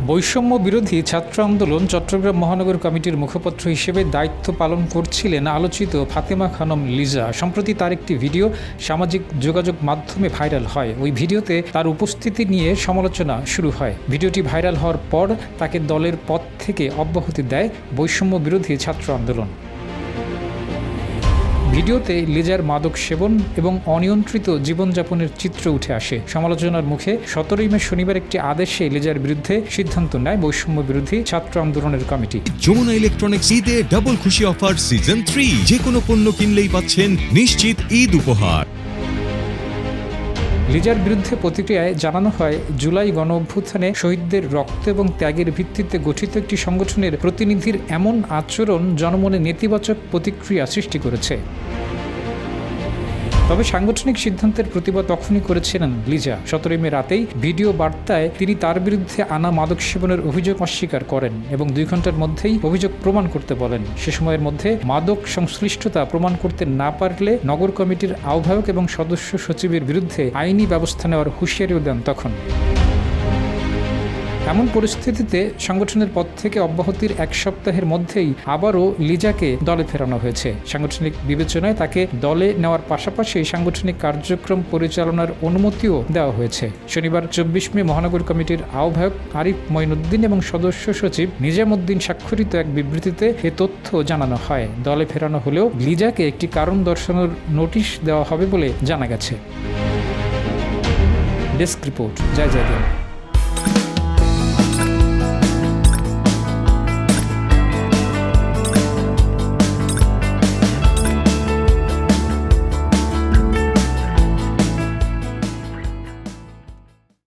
বৈষম্য বিরোধী ছাত্র আন্দোলন চট্টগ্রাম মহানগর কমিটির মুখপাত্র হিসেবে দায়িত্ব পালন করছিলেন আলোচিত ফাতেমা খানম লিজা। সম্প্রতি তার একটি ভিডিও সামাজিক যোগাযোগ মাধ্যমে ভাইরাল হয়। ওই ভিডিওতে তার উপস্থিতি নিয়ে সমালোচনা শুরু হয়। ভিডিওটি ভাইরাল হওয়ার পর তাকে দলের পদ থেকে অব্যাহতি দেয় বৈষম্য বিরোধী ছাত্র আন্দোলন। ভিডিওতে লিজার মাদক সেবন এবং অনিয়ন্ত্রিত জীবনযাপনের চিত্র উঠে আসে। সমালোচনার মুখে 17 মে শনিবার একটি আদেশে লিজার বিরুদ্ধে সিদ্ধান্ত নেয় বৈষম্য বিরোধী ছাত্র আন্দোলনের কমিটি। যমুনা ইলেকট্রনিক্স ঈদে ডাবল খুশি অফার সিজন 3, যে কোনো পণ্য কিনলেই পাচ্ছেন নিশ্চিত ঈদ উপহার। লিজার বিরুদ্ধে প্রতিক্রিয়ায় জানানো হয়, জুলাই গণ অভ্যুত্থানে শহীদদের রক্ত এবং ত্যাগের ভিত্তিতে গঠিত একটি সংগঠনের প্রতিনিধির এমন আচরণ জনমনে নেতিবাচক প্রতিক্রিয়া সৃষ্টি করেছে। তবে সাংগঠনিক সিদ্ধান্তের প্রতিবাদ তখনই করেছিলেন লিজা। 17 মে রাতেই ভিডিও বার্তায় তিনি তার বিরুদ্ধে আনা মাদক সেবনের অভিযোগ অস্বীকার করেন এবং 2 ঘন্টার মধ্যেই অভিযোগ প্রমাণ করতে বলেন। সে সময়ের মধ্যে মাদক সংশ্লিষ্টতা প্রমাণ করতে না পারলে নগর কমিটির আহ্বায়ক এবং সদস্য সচিবের বিরুদ্ধে আইনি ব্যবস্থা নেওয়ার হুঁশিয়ারিও দেন তখন। এমন পরিস্থিতিতে সংগঠনের পদ থেকে অব্যাহতির 1 সপ্তাহের মধ্যেই আবারও লিজাকে দলে ফেরানো হয়েছে। সাংগঠনিক বিবেচনায় তাকে দলে নেওয়ার পাশাপাশি সাংগঠনিক কার্যক্রম পরিচালনার অনুমতিও দেওয়া হয়েছে। শনিবার 24 মে মহানগর কমিটির আহ্বায়ক আরিফ মঈনুদ্দিন এবং সদস্য সচিব নিজামুদ্দিন স্বাক্ষরিত এক বিবৃতিতে এ তথ্য জানানো হয়। দলে ফেরানো হলেও লিজাকে একটি কারণ দর্শানোর নোটিশ দেওয়া হবে বলে জানা গেছে। ডেস্ক রিপোর্ট, জয় জয়।